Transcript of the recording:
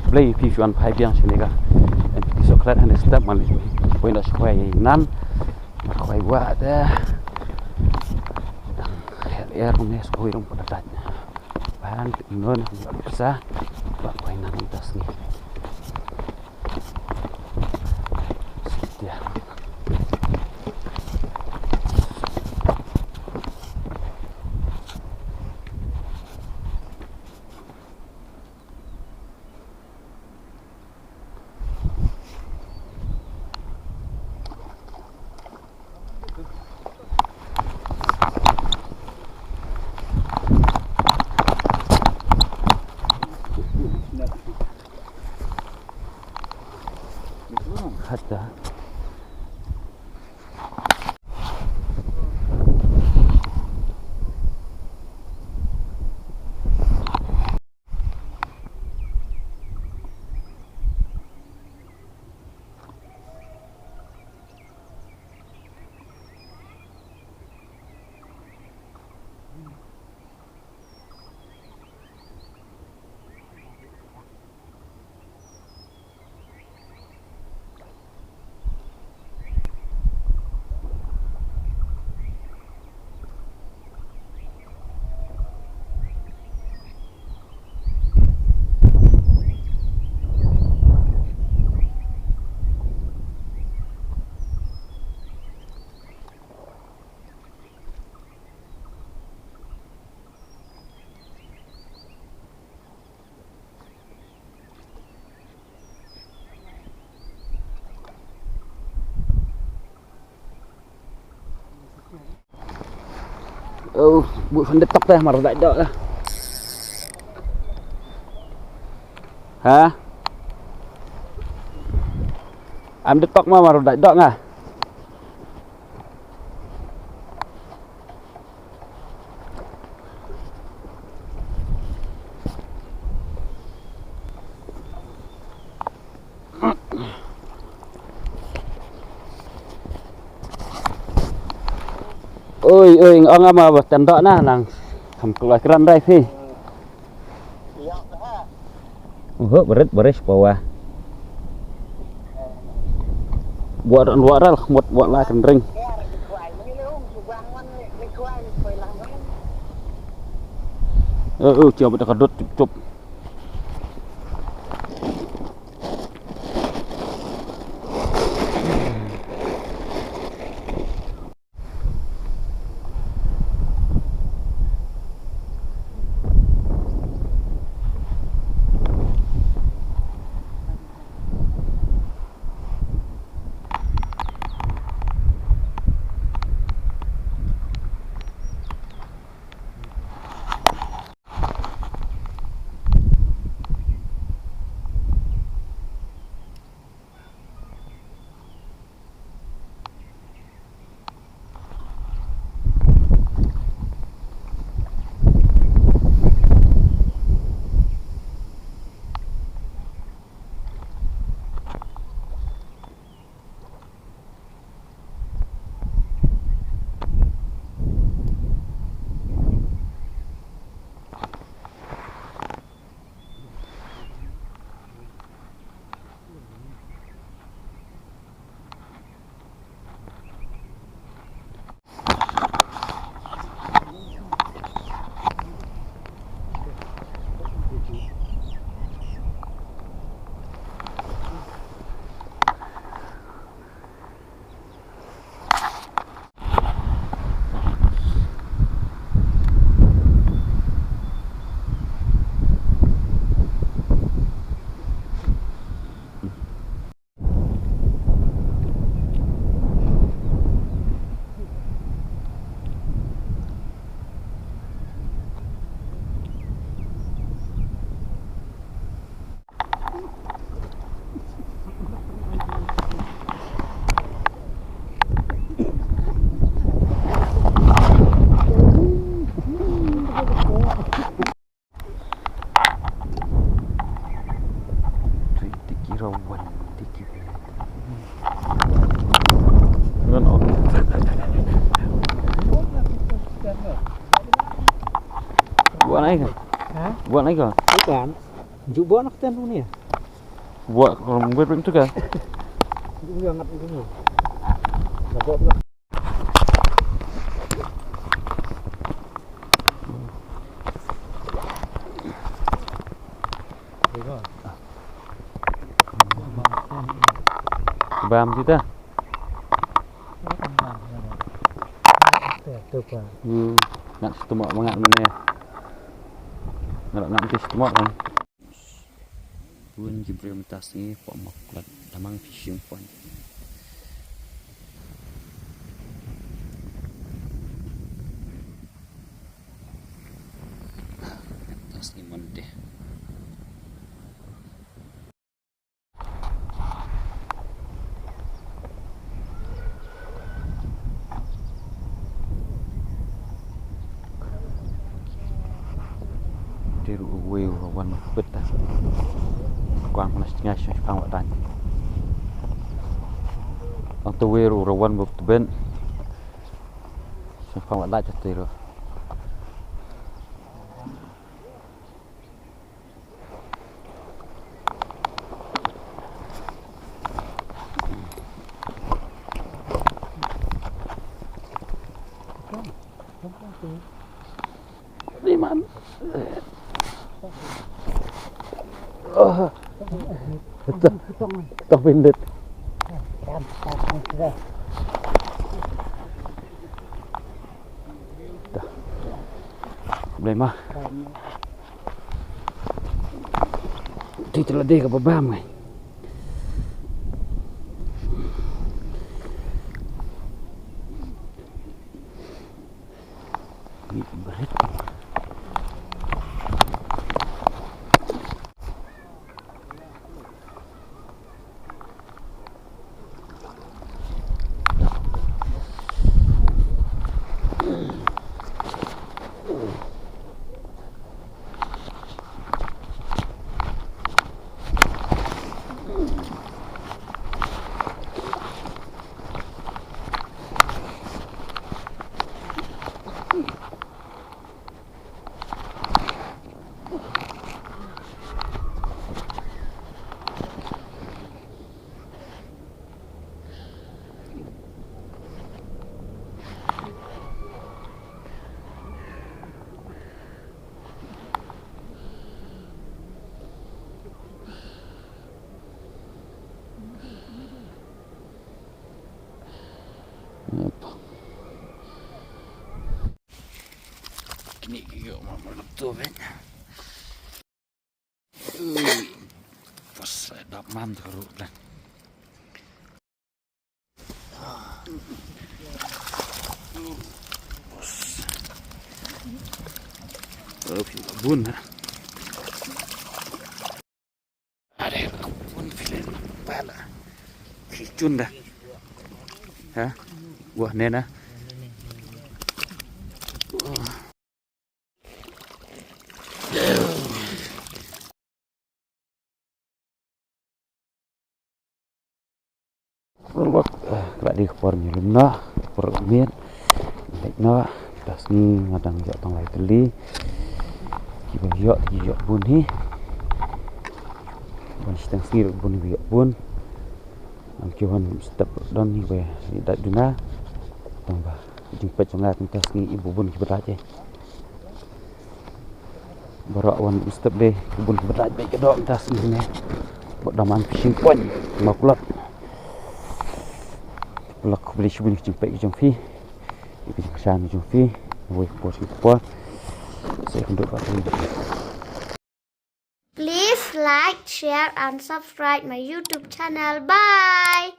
Khublei pi chuan phai biang sini ka di soklat han step mali point da square nan khoi wa da air ne skoi rong pada tat ban non sa ba khoi nan das ni ya Ada. Oh, buat fanda tok dah marah tak ada lah. Ha? Am detok mah marah tak ada ngah. Ôi ơi ông mà bật chân đó na nàng thầm lại cái đây phi hớp beres bawa buat buat lah kendring coba kita kedut cup Buat naik kan? Hah? Buat lagi ke? Bukan. Buat nak ten ni. Buat buat itu ke? Dia ngat ini. Buat nak. Bam kita. Dukan. Nak setemak banget mana ya. Nak nanti setemak kan. Bun jibrim tas ni Pak MAWKLOT Damang fishing point. Tas ni mande. Dia weu wan betas. Quang nas tinha chance pang wadan. Ang tu weu rawan bu ben. So pang wadan jatuh ro. Di mana? Oh, tak pindah. Dah, boleh mah. Tidak ada ke babam ni. Ini berat. Kini juga mama tu kan. Pas dah mam teruk dah. Bun. Ada bun film pala. Kicun dah. Hah? Wah nena. Kelak di kepornya lemah, kepor MIET, lekna, tas ni ngadang jok tong lai TYLLI, kiba jok bun ni, bun setang sir bun ni bun, angkiwan step don ni be dak duna, tambah jumpa jangla tas ni ibu bun kiba aja, baru awan step deh bun kiba aja baik kedok tas ni, buat Damang fishing point, MAWKLOT. Kalau Khublei shubin jumpa ke jumpi, ibu jangsan jumpi, boleh post apa, saya hendak buat ini. Please like, share and subscribe my YouTube channel. Bye.